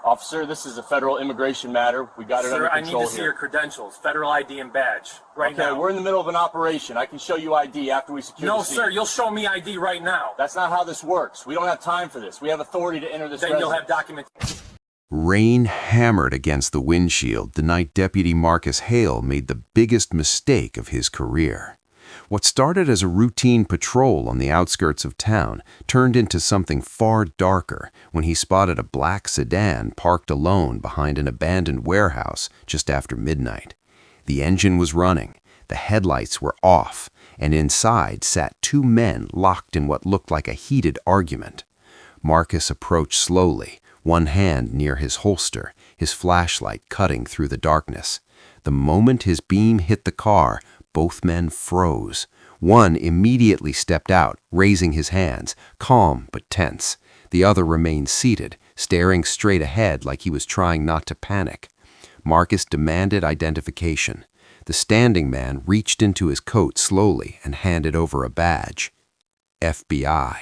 Officer, this is a federal immigration matter. We got it under Sir, I need control to see here. your credentials, federal ID and badge, right Okay, now. we're in the middle of an operation. I can show you ID after we secure the No, scene. sir, you'll show me ID right now. That's not how this works. We don't have time for this. We have authority to enter this Then residence. you'll have documents. Rain hammered against the windshield the night Deputy Marcus Hale made the biggest mistake of his career. What started as a routine patrol on the outskirts of town turned into something far darker when he spotted a black sedan parked alone behind an abandoned warehouse just after midnight. The engine was running, the headlights were off, and inside sat two men locked in what looked like a heated argument. Marcus approached slowly, one hand near his holster, his flashlight cutting through the darkness. The moment his beam hit the car, both men froze. One immediately stepped out, raising his hands, calm but tense. The other remained seated, staring straight ahead like he was trying not to panic. Marcus demanded identification. The standing man reached into his coat slowly and handed over a badge. FBI.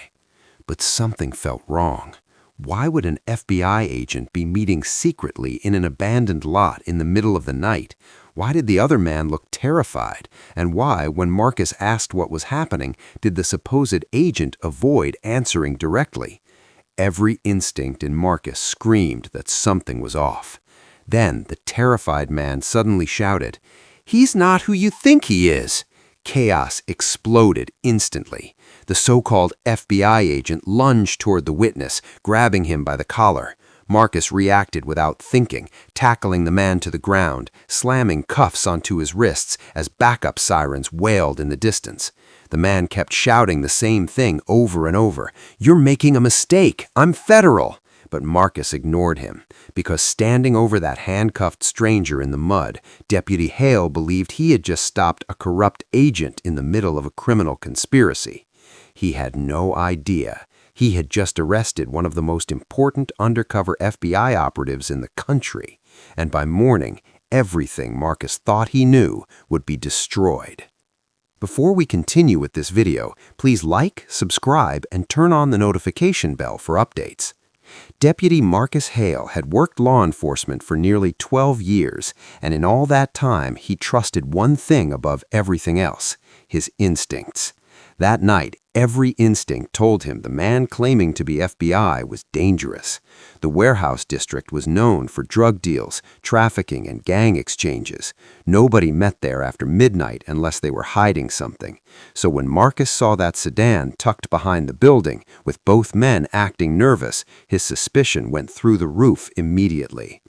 But something felt wrong. Why would an FBI agent be meeting secretly in an abandoned lot in the middle of the night? Why did the other man look terrified? And why, when Marcus asked what was happening, did the supposed agent avoid answering directly? Every instinct in Marcus screamed that something was off. Then the terrified man suddenly shouted, "He's not who you think he is!" Chaos exploded instantly. The so-called FBI agent lunged toward the witness, grabbing him by the collar. Marcus reacted without thinking, tackling the man to the ground, slamming cuffs onto his wrists as backup sirens wailed in the distance. The man kept shouting the same thing over and over. "You're making a mistake. I'm federal." But Marcus ignored him, because standing over that handcuffed stranger in the mud, Deputy Hale believed he had just stopped a corrupt agent in the middle of a criminal conspiracy. He had no idea. He had just arrested one of the most important undercover FBI operatives in the country, and by morning, everything Marcus thought he knew would be destroyed. Before we continue with this video, please like, subscribe, and turn on the notification bell for updates. Deputy Marcus Hale had worked law enforcement for nearly 12 years, and in all that time, he trusted one thing above everything else: his instincts. That night, every instinct told him the man claiming to be FBI was dangerous. The warehouse district was known for drug deals, trafficking, and gang exchanges. Nobody met there after midnight unless they were hiding something. So when Marcus saw that sedan tucked behind the building, with both men acting nervous, his suspicion went through the roof immediately.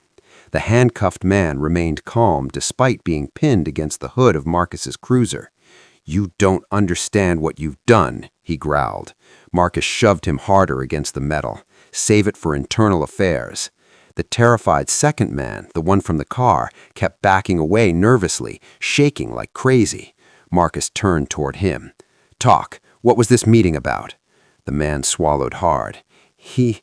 The handcuffed man remained calm despite being pinned against the hood of Marcus's cruiser. "You don't understand what you've done," he growled. Marcus shoved him harder against the metal. "Save it for internal affairs." The terrified second man, the one from the car, kept backing away nervously, shaking like crazy. Marcus turned toward him. "Talk. What was this meeting about?" The man swallowed hard. He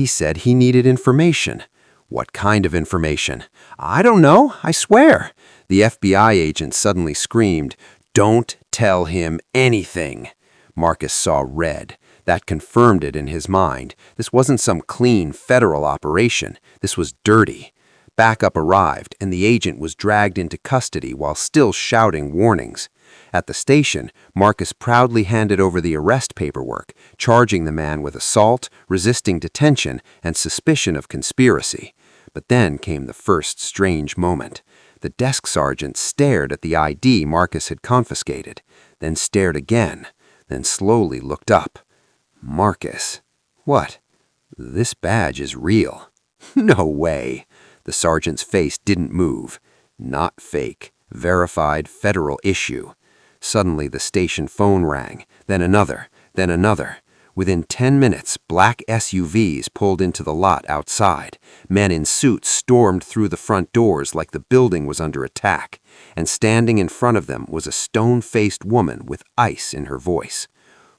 said he needed information." "What kind of information?" "I don't know, I swear." The FBI agent suddenly screamed, "Don't tell him anything." Marcus saw red. That confirmed it in his mind. This wasn't some clean federal operation. This was dirty. Backup arrived, and the agent was dragged into custody while still shouting warnings. At the station, Marcus proudly handed over the arrest paperwork, charging the man with assault, resisting detention, and suspicion of conspiracy. But then came the first strange moment. The desk sergeant stared at the ID Marcus had confiscated, then stared again, then slowly looked up. "Marcus, what? This badge is real." "No way." The sergeant's face didn't move. "Not fake. Verified federal issue." Suddenly the station phone rang, then another, then another. Within 10 minutes, black SUVs pulled into the lot outside. Men in suits stormed through the front doors like the building was under attack, and standing in front of them was a stone-faced woman with ice in her voice.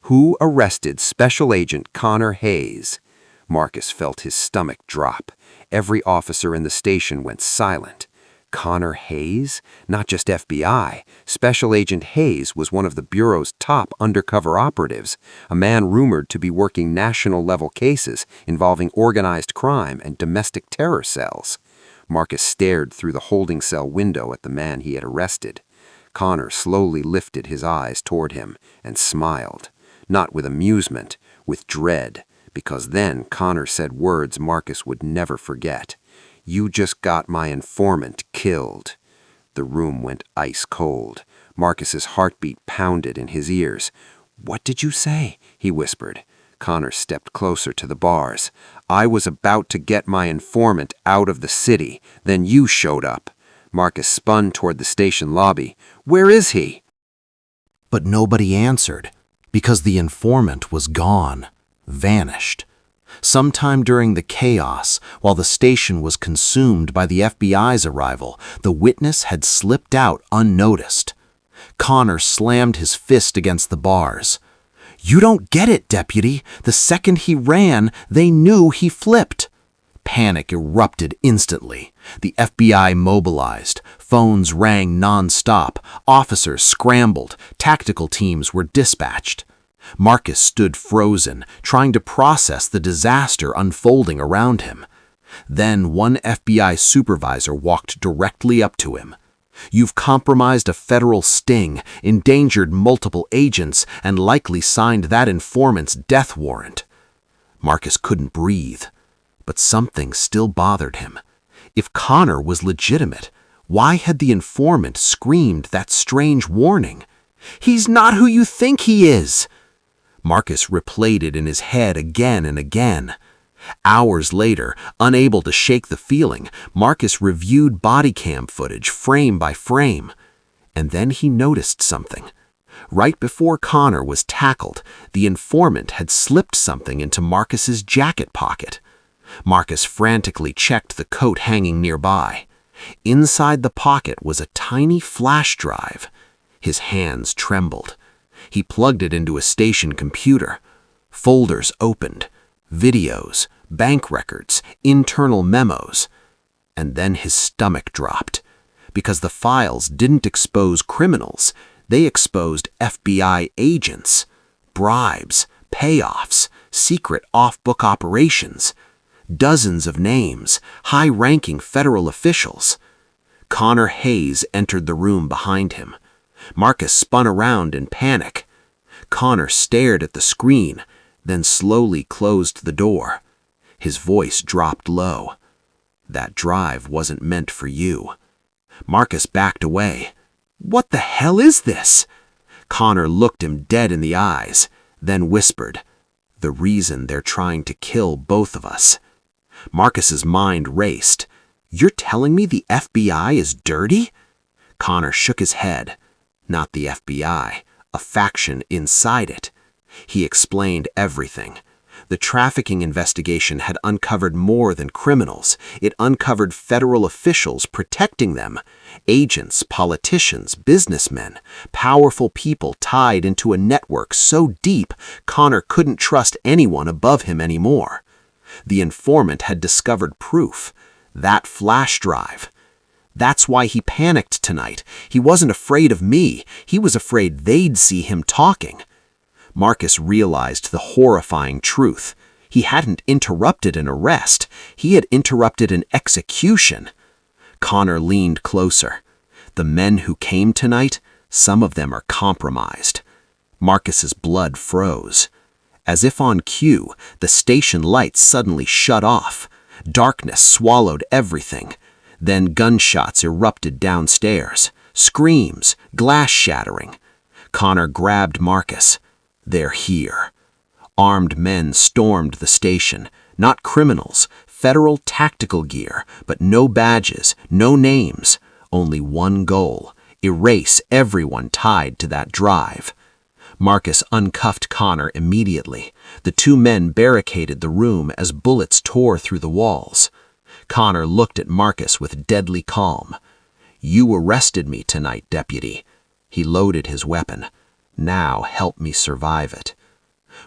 "Who arrested Special Agent Connor Hayes?" Marcus felt his stomach drop. Every officer in the station went silent. Connor Hayes? Not just FBI. Special Agent Hayes was one of the Bureau's top undercover operatives, a man rumored to be working national-level cases involving organized crime and domestic terror cells. Marcus stared through the holding cell window at the man he had arrested. Connor slowly lifted his eyes toward him and smiled, not with amusement, with dread, because then Connor said words Marcus would never forget. "You just got my informant killed." The room went ice cold. Marcus's heartbeat pounded in his ears. "What did you say?" he whispered. Connor stepped closer to the bars. "I was about to get my informant out of the city. Then you showed up." Marcus spun toward the station lobby. "Where is he?" But nobody answered, because the informant was gone, vanished. Sometime during the chaos, while the station was consumed by the FBI's arrival, the witness had slipped out unnoticed. Connor slammed his fist against the bars. "You don't get it, Deputy. The second he ran, they knew he flipped." Panic erupted instantly. The FBI mobilized. Phones rang non-stop. Officers scrambled. Tactical teams were dispatched. Marcus stood frozen, trying to process the disaster unfolding around him. Then one FBI supervisor walked directly up to him. "You've compromised a federal sting, endangered multiple agents, and likely signed that informant's death warrant." Marcus couldn't breathe, but something still bothered him. If Connor was legitimate, why had the informant screamed that strange warning? "He's not who you think he is!" Marcus replayed it in his head again and again. Hours later, unable to shake the feeling, Marcus reviewed body cam footage frame by frame. And then he noticed something. Right before Connor was tackled, the informant had slipped something into Marcus's jacket pocket. Marcus frantically checked the coat hanging nearby. Inside the pocket was a tiny flash drive. His hands trembled. He plugged it into a station computer. Folders opened. Videos, bank records, internal memos. And then his stomach dropped. Because the files didn't expose criminals, they exposed FBI agents. Bribes, payoffs, secret off-book operations. Dozens of names, high-ranking federal officials. Connor Hayes entered the room behind him. Marcus spun around in panic. Connor stared at the screen, then slowly closed the door. His voice dropped low. "That drive wasn't meant for you." Marcus backed away. "What the hell is this?" Connor looked him dead in the eyes, then whispered, "The reason they're trying to kill both of us." Marcus's mind raced. "You're telling me the FBI is dirty?" Connor shook his head. Not the FBI, a faction inside it. He explained everything. The trafficking investigation had uncovered more than criminals. It uncovered federal officials protecting them. Agents, politicians, businessmen, powerful people tied into a network so deep Connor couldn't trust anyone above him anymore. The informant had discovered proof. That flash drive. That's why he panicked tonight. He wasn't afraid of me. He was afraid they'd see him talking. Marcus realized the horrifying truth. He hadn't interrupted an arrest. He had interrupted an execution. Connor leaned closer. The men who came tonight, some of them are compromised. Marcus's blood froze. As if on cue, the station lights suddenly shut off. Darkness swallowed everything. Then gunshots erupted downstairs. Screams, glass shattering. Connor grabbed Marcus. "They're here." Armed men stormed the station. Not criminals, federal tactical gear, but no badges, no names. Only one goal: erase everyone tied to that drive. Marcus uncuffed Connor immediately. The two men barricaded the room as bullets tore through the walls. Connor looked at Marcus with deadly calm. "You arrested me tonight, Deputy." He loaded his weapon. "Now help me survive it."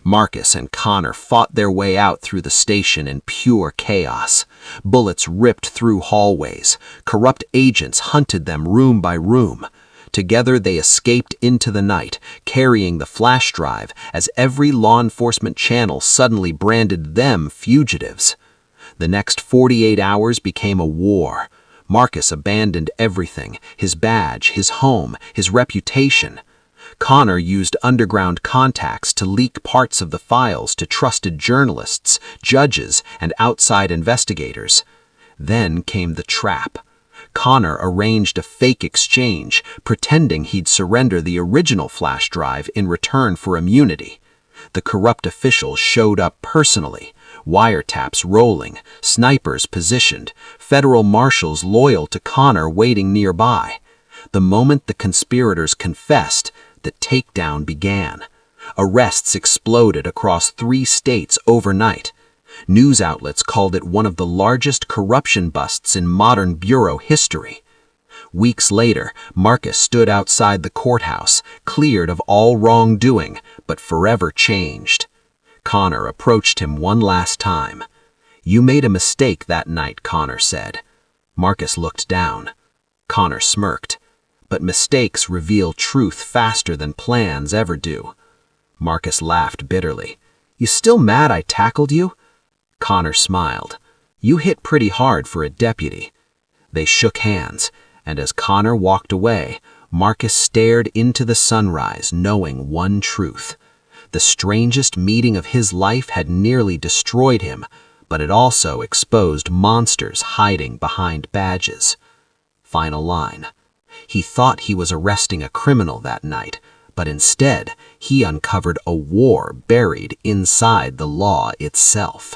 Marcus and Connor fought their way out through the station in pure chaos. Bullets ripped through hallways. Corrupt agents hunted them room by room. Together they escaped into the night, carrying the flash drive as every law enforcement channel suddenly branded them fugitives. The next 48 hours became a war. Marcus abandoned everything, his badge, his home, his reputation. Connor used underground contacts to leak parts of the files to trusted journalists, judges, and outside investigators. Then came the trap. Connor arranged a fake exchange, pretending he'd surrender the original flash drive in return for immunity. The corrupt official showed up personally, wiretaps rolling, snipers positioned, federal marshals loyal to Connor waiting nearby. The moment the conspirators confessed, the takedown began. Arrests exploded across 3 states overnight. News outlets called it one of the largest corruption busts in modern bureau history. Weeks later, Marcus stood outside the courthouse, cleared of all wrongdoing, but forever changed. Connor approached him one last time. "You made a mistake that night," Connor said. Marcus looked down. Connor smirked. But mistakes reveal truth faster than plans ever do. Marcus laughed bitterly. "You still mad I tackled you?" Connor smiled. "You hit pretty hard for a deputy." They shook hands, and as Connor walked away, Marcus stared into the sunrise, knowing one truth. The strangest meeting of his life had nearly destroyed him, but it also exposed monsters hiding behind badges. Final line. He thought he was arresting a criminal that night, but instead he uncovered a war buried inside the law itself.